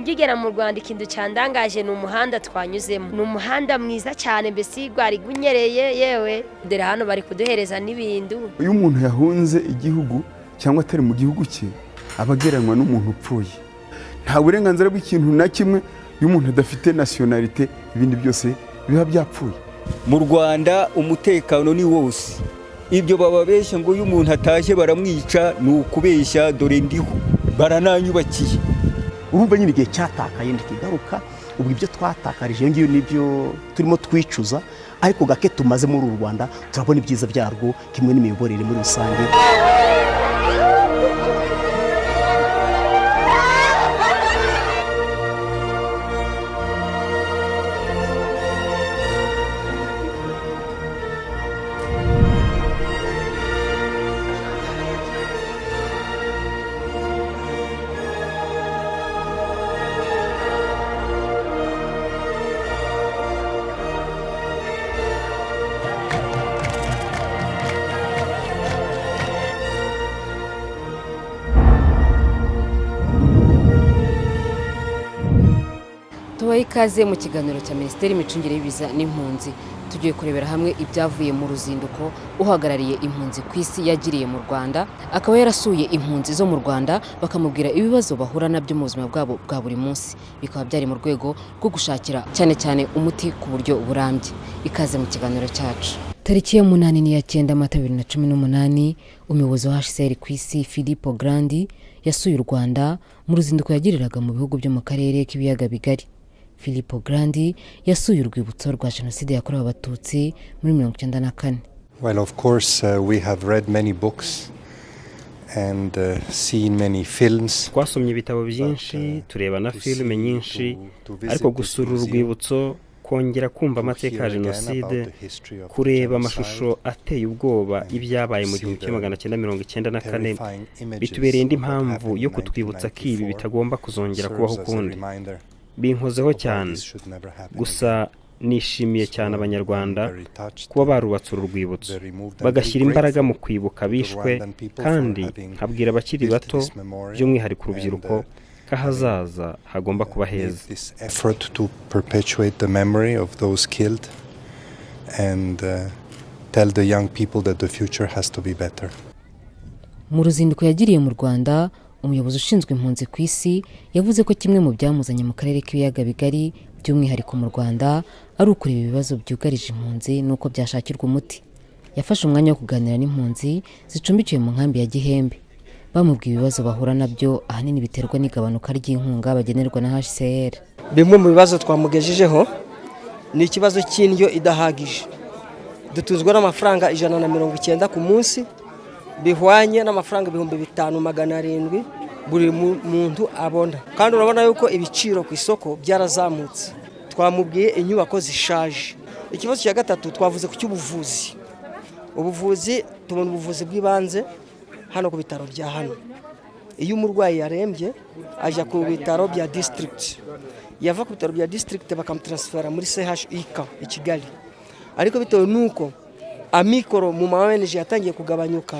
Ngigera mu Rwanda ikintu cyandangaje ni umuhanda twanyuzemo. Ni umuhanda mwiza cyane mbese gwari gunyereye yewe dere hano bari kuduhereza n'ibindu. Uyu muntu yahunze igihugu cyangwa atari mu gihugu cye abageranwa n'umuntu upfuye. Nta burenganzira bw'ikintu na kimwe iyo umuntu adafite nationalité ibindi byose biba byapfuye. Mu Rwanda umutekano ni wose. Ibyo bababeshya ngo uyu umuntu ataje baramwica ni ukubeshya dore ndiho barananyubakiye. Urumva nyine igihe cyatakaye ndikigaruka ubwo ibyo twatakarije ngiyo nibyo turimo twicuza ariko gake tumaze muri uru Rwanda turabona ibyiza byarwo kimwe n'imiyoborere muri rusange. Ikaze mu kiganiro cya Minisiteri y'Imicungire y'Ibiza n'Impunzi tugiye kurebera hamwe ibyavuye mu ruzinduko uhagarariye impunzi ku isi yagiriye mu Rwanda akaba yarasuye impunzi zo mu Rwanda bakamubwira ibibazo bahura nabyo mu buzima bwabo bwa buri munsi bikaba byari mu rwego rwo gushakira cyane umuti ku buryo burambye. Ikaze mu kiganiro cyacu. Tariki ya 8 n'iya 9 Mata 2018 umuyobozi wa UNHCR ku isi Filippo Grandi yasuye u Rwanda mu ruzinduko yagiriraga mu bihugu byo mu karere k'ibiyaga Bigari. Filippo Grandi yasuye urwibutso rwa Jenoside yakorewe Abatutsi muri 1994. Well, of course, we have read many books and seen many films. Twasomye ibitabo byinshi, tureba na filime nyinshi, ariko gusura urwibutso, kongera kumva amateka ya Jenoside, kureba amashusho ateye ubwoba ibyabaye mu 1994 bitubereye indi mpamvu yo kutwibutsa ko ibi bitagomba kuzongera kubaho ukundi. Binkozeho cyane gusa nishimiye cyane abanyarwanda kuba barubatse urwibutso bagashyira imbaraga mu kwibuka bishwe kandi nkabwira abakiri bato by'umwihariko urubyiruko kahazaza hagomba kuba heza. Effort to perpetuate the memory of those killed and tell the young people that the future has to be better. Mu ruzinduko yagiriye mu Rwanda umuyobozi ushinzwe impunzi ku isi yavuze ko kimwe mu byamuzanye mu karere k'ibiyaga Bigari by'umwihariko mu Rwanda ari ukureba ibibazo byugarije impunzi nuko byashakirwa umuti. Yafashe umwanya wo kuganira n'impunzi zicumbikiye mu nkambi ya Gihembe bamubwiye ibibazo bahura nabyo ahanini biterwa n'igabanuka ry'inkunga bagenerwa na UNHCR. Bimwe mu bibazo twamugejejeho ni ikibazo cy'indyo idahagije. Dutunzwe n'amafaranga 190 ku munsi bihwanye n'amafaranga 5,700 buri muntu abona, kandi urabona yuko ibiciro ku isoko byarazamutse. Twamubwiye inyubako zishaje. Ikibazo cya gatatu twavuze ku cy'ubuvuzi. Ubuvuzi tubona ubuvuzi bw'ibanze hano ku bitaro bya hano. Iyo umurwayi yarembye aja ku bitaro bya district, yava ku bitaro bya district bakamutransfera muri CHUK i Kigali, ariko bitewe nuko amikoro mu ma-ONG yatangiye kugabanyuka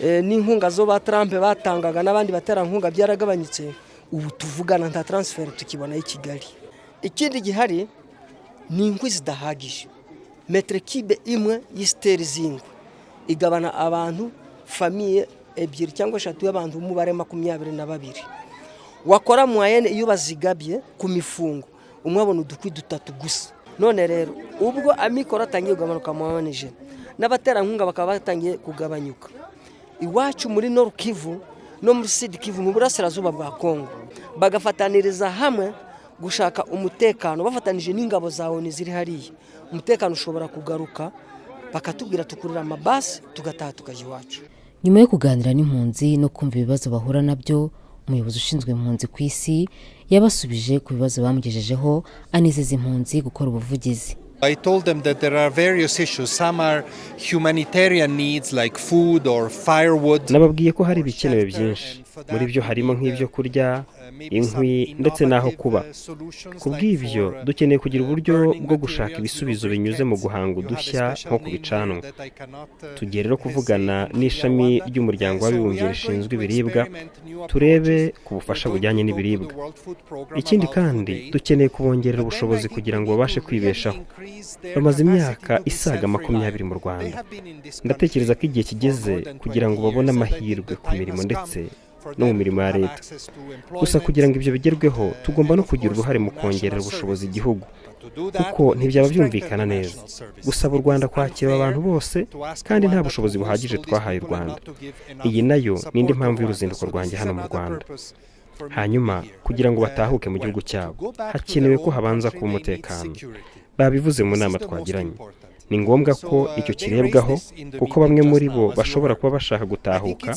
n'inkunga zo ba Trump batangaga n'abandi baterankunga byaragabanyutse, ubu tuvugana nta transfer tukibona i Kigali. Ikindi gihari ni inkwi zidahagije. Metre kibe imwe y'isteri zingwe igabana abantu famille ebyiri cyangwa eshatu y'abantu umubare 22. Wakora moyenne iyo bazigabye ku mifungo umwe abona udukwi dutatu gusa. None rero ubwo amikoro atangiye kugabanuka mu ONG n'abaterankunga bakaba batangiye kugabanyuka, iwacu muri Nord Kivu no muri Sud Kivu mu burasirazuba bwa Kongo bagafataniriza hamwe gushaka umutekano bafatanije n'ingabo za ONU ziri hariya. Umutekano ushobora kugaruka bakatubwira tukurira amabasi tugataha tukaje iwacu. Nyuma yo kuganira n'impunzi no kumva ibibazo bahura nabyo, umuyobozi ushinzwe impunzi ku isi yabasubije ku bibazo bamugejejeho anizeza impunzi gukora ubuvugizi. I told them that there are various issues. Some are humanitarian needs like food or firewood. Nababwiye ko hari ibikenewe byinshi. muri byo harimo nk'ibyo kurya, inkwi ndetse n'aho kuba. Ku bw'ibyo dukeneye kugira uburyo bwo gushaka ibisubizo binyuze mu guhanga udushya nko ku bicanwa. Tugiye rero kuvugana n'ishami ry'umuryango w'abibumbye rishinzwe ibiribwa, turebe ku bufasha bujyanye n'ibiribwa. Ikindi kandi dukeneye kubongerera ubushobozi kugira ngo babashe kwibeshaho. Bamaze imyaka isaga 20 mu Rwanda. Ndatekereza ko igihe kigeze kugira ngo babone amahirwe ku mirimo ndetse no mu mirimo ya leta. Gusa kugira ngo ibyo bigerweho tugomba no kugira uruhare mu kongerera ubushobozi igihugu, kuko ntibyaba byumvikana neza gusaba u Rwanda kwakira abantu bose kandi nta bushobozi buhagije twahaye u Rwanda. Iyi nayo ni indi mpamvu y'uruzinduko rwanjye hano mu Rwanda. Hanyuma kugira ngo batahuke mu gihugu cyabo hakenewe ko habanza kuba umutekano. Babivuze mu nama twagiranye. Ni ngombwa ko icyo kirebwaho kuko bamwe muri bo bashobora kuba bashaka gutahuka,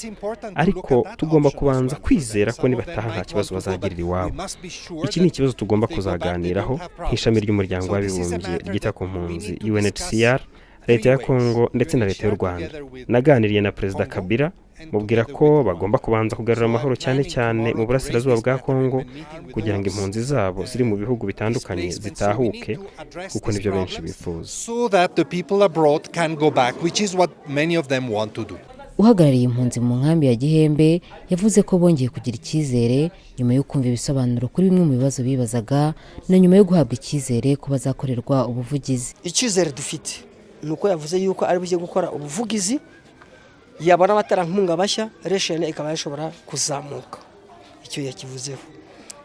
ariko tugomba kubanza kwizera ko nibataha nta kibazo bazagirira iwabo. Iki ni ikibazo tugomba kuzaganiraho nk'ishami ry'umuryango w'abibumbye ryita ku mpunzi UNHCR, leta ya Kongo ndetse na leta y'u Rwanda. Naganiriye na Perezida Kabila mubwira ko bagomba kubanza kugarura amahoro cyane cyane mu burasirazuba bwa Kongo kugira ngo impunzi zabo ziri mu bihugu bitandukanye zitahuke, kuko nibyo benshi bifuza. Uhagarariye impunzi mu nkambi ya Gihembe yavuze ko bongeye kugira icyizere nyuma yo kumva ibisobanuro kuri bimwe mu bibazo bibazaga na nyuma yo guhabwa icyizere ko bazakorerwa ubuvugizi. Icyizere dufite nuko yavuze yuko ari buje gukora ubuvugizi, yabona abaterankunga bashya reshene ikaba yashobora kuzamuka. Icyo yakivuzeho.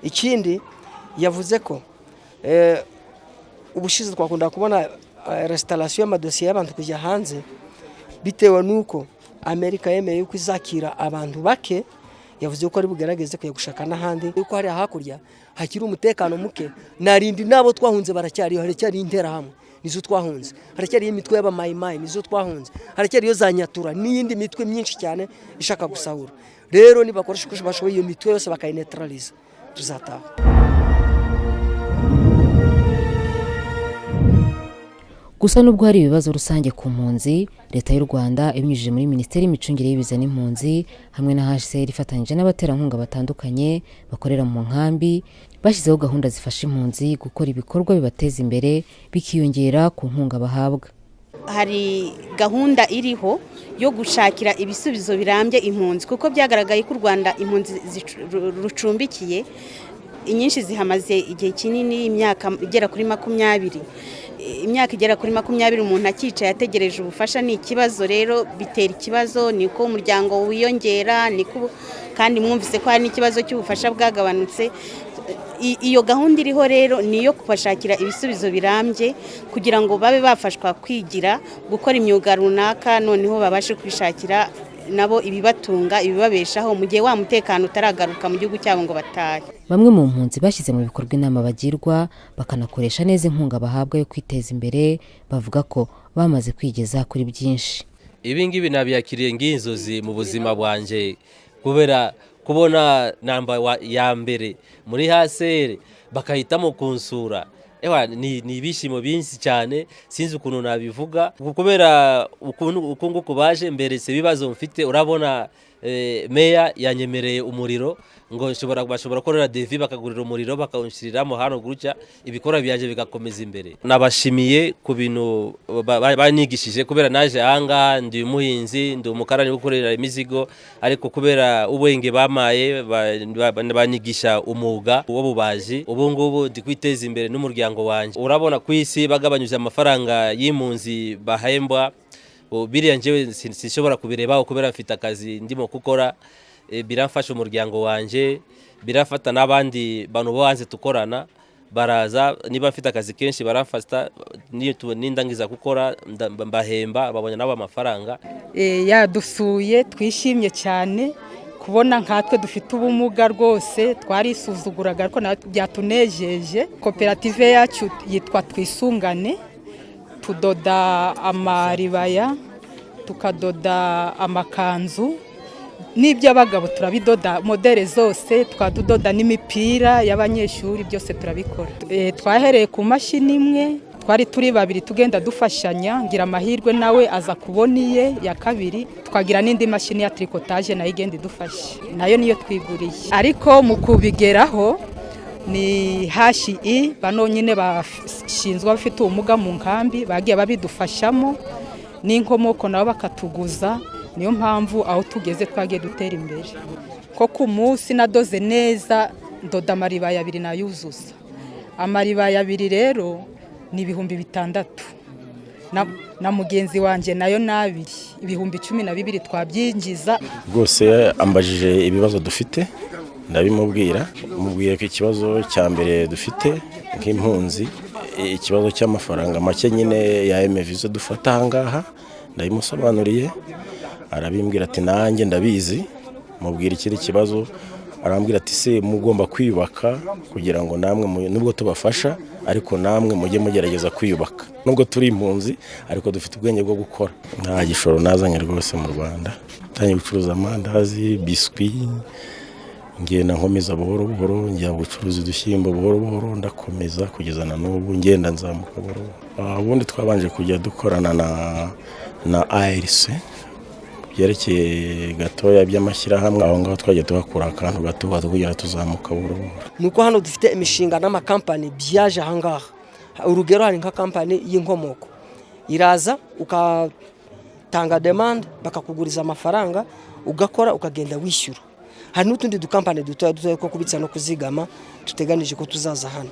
Ikindi yavuze ko ubushize twakunda kubona restauration y'amadosiye y'abantu kujya hanze bitewe nuko Amerika yemeye yuko izakira abantu bake. Yavuze ko ari bugerageze kujya gushaka n'ahandi yuko hari hakurya hakiri umutekano muke, narindi nabo twahunze baracyariyo, haracyari intera hamwe nizo twahunze, haracyari imitwe y'abamayimayi nizo twahunze, haracyari yo zanyatura n'iyindi mitwe myinshi cyane ishaka gusahura. Rero nibakoresha uko bashoboye iyo mitwe yose bakayinetraliza tuzataha. Gusa nubwo hari ibibazo rusange ku mpunzi, leta y'u Rwanda ibinyujije muri Minisiteri y'Imicungire y'Ibiza n'Impunzi hamwe na UNHCR ifatanyije n'abaterankunga batandukanye bakorera mu nkambi, bashyizeho gahunda zifasha impunzi gukora ibikorwa bibateza imbere bikiyongera ku nkunga bahabwa. Hari gahunda iriho yo gushakira ibisubizo birambye impunzi, kuko byagaragaye ko u Rwanda impunzi rucumbikiye inyinshi zihamaze igihe kinini, imyaka igera kuri 20. Imyaka igera kuri 20 umuntu akicaye ategereje ubufasha ni ikibazo. Rero bitera ikibazo, niko umuryango wiyongera, niko kandi mwumvise ko hari n'ikibazo cy'ubufasha bwagabanutse. Iyo gahunda iriho rero niyo kubashakira ibisubizo birambye kugira ngo babe bafashwa kwigira gukora imyuga runaka, noneho babashe kwishakira nabo ibibatunga ibibabeshaho mu gihe wa mutekano utaragaruka mu gihugu cyabo ngo batahe. Bamwe mu mpunzi bashyize mu bikorwa inama bagirwa bakanakoresha neza inkunga bahabwa yo kwiteza imbere, bavuga ko bamaze kwigeza kuri byinshi. Ibi ngibi nabiyakiriye nk'inzozi mu buzima bwanje, kubera kubona namba ya mbere muri UNHCR bakahitamo kunsura. Ni ibishimo byinshi cyane, sinzi ukuntu nabivuga, kubera ukuntu kubaje mbere se bibazo mfite. Urabona meya yanyemereye umuriro ngo bashobora korera devi bakagurira umuriro bakawunshiriramo hano gutya ibikora byaje bigakomeza imbere. Nabashimiye ku bintu banigishije, kubera naje ahanga ndi umuhinzi, ndi umukarani gukorera imizigo, ariko kubera ubwenge bamaye banyigisha umwuga w'ububaji. Ubu ngubu ndi kwiteza imbere n'umuryango wanje. Urabona ku isi bagabanyuje amafaranga y'impunzi bahembwa, biriya njyewe sinshobora kubireba kubera mfite akazi ndimo gukora. Biramfasha umuryango wanje, birafata n'abandi bantu bo hanze tukorana, baraza niba mfite akazi kenshi baramfata, nindangiza gukora mbahemba, babonye nabo amafaranga. Yadusuye twishimye cyane kubona nkatwe dufite ubumuga rwose, twarisuzuguraga ariko byatunejeje. Koperative yacu yitwa Twisungane, tudoda amaribaya, tukadoda amakanzu n'ibyo abagabo turabidoda, modele zose twadudoda n'imipira y'abanyeshuri byose turabikora. Twahereye ku mashini imwe twari turi babiri tugenda dufashanya, ngira amahirwe nawe aza kubona iye ya kabiri, twagira n'indi mashini ya trikotaje nayo igenda idufasha, nayo niyo twiguriye. Ariko mu kubigeraho ni HI bano nyine bashinzwe abafite ubumuga mu nkambi bagiye babidufashamo n'inkomoko nabo bakatuguza. Niyo mpamvu aho tugeze twagiye dutera imbere, ko ku munsi nadoze neza ndoda amariba 2 nayuzuza. Amariba 2 rero ni 6,000 na mugenzi wanje nayo nabiri 12,000 twabyinjiza. Rwose ambajije ibibazo dufite ndabimubwira, mubwiye ko ikibazo cya mbere dufite nk'impunzi, ikibazo cy'amafaranga make nyine ya MVZ dufata ahangaha, ndabimusobanuriye arabimbwira ati nanjye ndabizi. Mubwira ikindi kibazo arambwira ati se mugomba kwiyubaka kugira ngo namwe nubwo tubafasha ariko namwe mujye mugerageza kwiyubaka, nubwo turi impunzi ariko dufite ubwenge bwo gukora. Nta gishoro nazanye rwose mu Rwanda, tanye gucuruza amandazi, biscuit, ngenda nkomeza buhoro buhoro, njya gucuruza udushyimbo buhoro buhoro, ndakomeza kugeza na n'ubu ngenda nzamuka buhoro. Ubundi twabanje kujya dukorana na ARC byerekeye gatoya by'amashyirahamwe, aho ngaho twajya tuhakura akantu gato kugira tuzamuka buhoro buhoro. Nuko hano dufite imishinga n'amakampani byaje ahangaha. Urugero hari nka kampani y'inkomoko, iraza ukatanga demand bakakuguriza amafaranga ugakora ukagenda wishyura. Hari n'utundi dukampani dutoya ko kubitsa no kuzigama tuteganije ko tuzaza hano.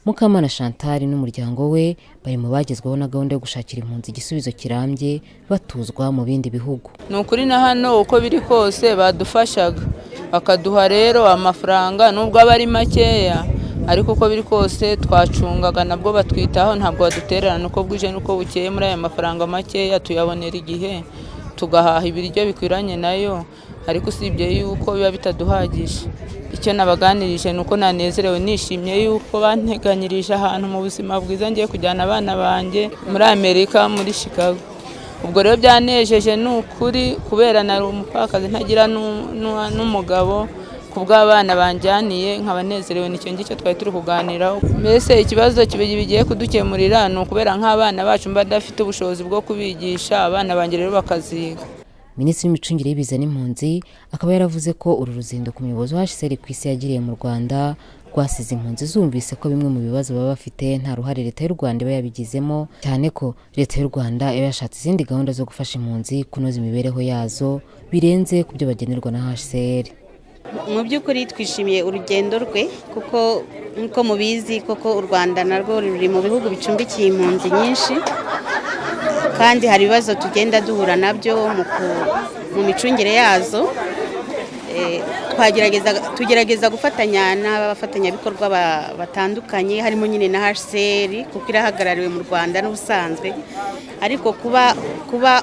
Mukamana Chantal n'umuryango we bari mu bagezweho na gahunda yo gushakira impunzi igisubizo kirambye batuzwa mu bindi bihugu. Nukuri na hano uko biri kose badufashaga bakaduha rero amafaranga nubwo abari makeya, ariko uko biri kose twacungaga nabwo batwitaho, ntabwo badutererana uko bwije nuko bukeye. Muri aya mafaranga makeya tuyabonera igihe tugahaha ibiryo bikwiranye nayo, ariko usibye yuko biba bitaduhagije. Icyo nabaganirije nuko nanezerewe nishimye yuko banteganyirije ahantu mu buzima bwiza ngiye kujyana abana banjye muri Amerika, muri Chicago. Ubwo rero byanejeje nukuri, kubera nari umupfakazi ntagira n'umugabo, kubw'abana banjyaniye nkabanezerewe. Nicyo ngicyo twari turi kuganiraho. Mbese ikibazo bigiye kudukemurira ni ukubera nk'abana bacu mba badafite ubushobozi bwo kubigisha, abana banjye rero bakaziga. Minisitiri w'imicungire y'ibiza n'impunzi akaba yaravuze ko uru ruzinduko umuyobozi wa UNHCR ku isi yagiriye mu Rwanda rwasize impunzi zumvise ko bimwe mu bibazo baba bafite nta ruhare leta y'u Rwanda iba yabigizemo, cyane ko leta y'u Rwanda iba yashatse izindi gahunda zo gufasha impunzi kunoza imibereho yazo birenze ku byo bagenerwa na UNHCR. Mu by'ukuri twishimiye urugendo rwe, kuko nko mubizi koko u Rwanda narwo ruri mu bihugu bicumbikiye impunzi nyinshi, kandi hari ibibazo tugenda duhura nabyo mu micungire yazo. Tugerageza gufatanya n'abafatanyabikorwa batandukanye, harimo nyine na UNHCR kuko irahagarariwe mu Rwanda n'ubusanzwe. Ariko kuba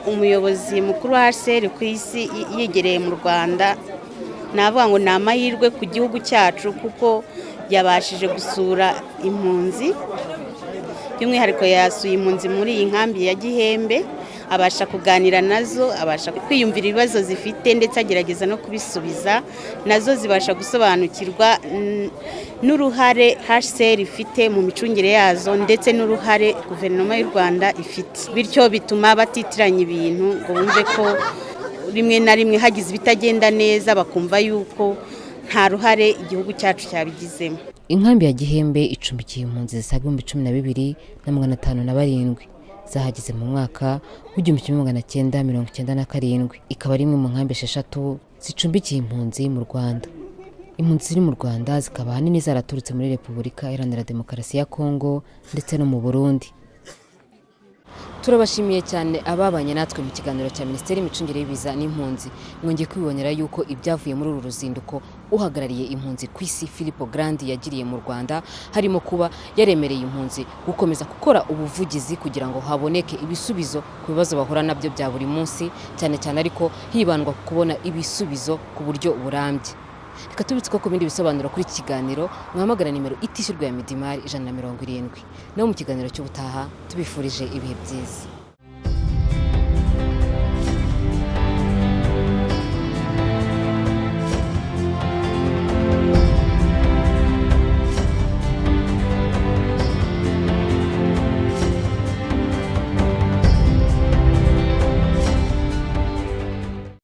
umuyobozi mukuru wa UNHCR ku isi yegereye mu Rwanda, navuga ngo ni amahirwe ku gihugu cyacu, kuko yabashije gusura impunzi. By'umwihariko yasuye impunzi muri iyi nkambi ya Gihembe, abasha kuganira nazo, abasha kwiyumvira ibibazo zifite, ndetse agerageza no kubisubiza, nazo zibasha gusobanukirwa n'uruhare UNHCR ifite mu micungire yazo, ndetse n'uruhare guverinoma y'u Rwanda ifite. Bityo bituma batitiranya ibintu ngo bumve ko rimwe na rimwe hagize ibitagenda neza bakumva yuko nta ruhare igihugu cyacu cyabigizemo. Inkambi ya Gihembe icumbikiye impunzi zisaga 12,597 zahageze mu mwaka w'1997, ikaba ari imwe mu nkambi 6 zicumbikiye impunzi mu Rwanda. Impunzi ziri mu Rwanda zikaba ahanini zaraturutse muri Repubulika Iharanira Demokarasi ya Kongo ndetse no mu Burundi. Turabashimiye cyane ababanye natwe mu kiganiro cya Minisiteri y'imicungire y'ibiza n'impunzi. Mwongeye kwibonera yuko ibyavuye muri uru ruzinduko uhagarariye impunzi ku isi Filippo Grandi yagiriye mu Rwanda harimo kuba yaremereye impunzi gukomeza gukora ubuvugizi kugira ngo haboneke ibisubizo ku bibazo bahura nabyo bya buri munsi, cyane cyane ariko hibandwa kubona ibisubizo ku buryo burambye. Reka tubitse ko ku bindi bisobanuro kuri iki kiganiro muhamagara nimero itishyurwa ya midimari 170. Naho mu kiganiro cy'ubutaha tubifurije ibihe byiza.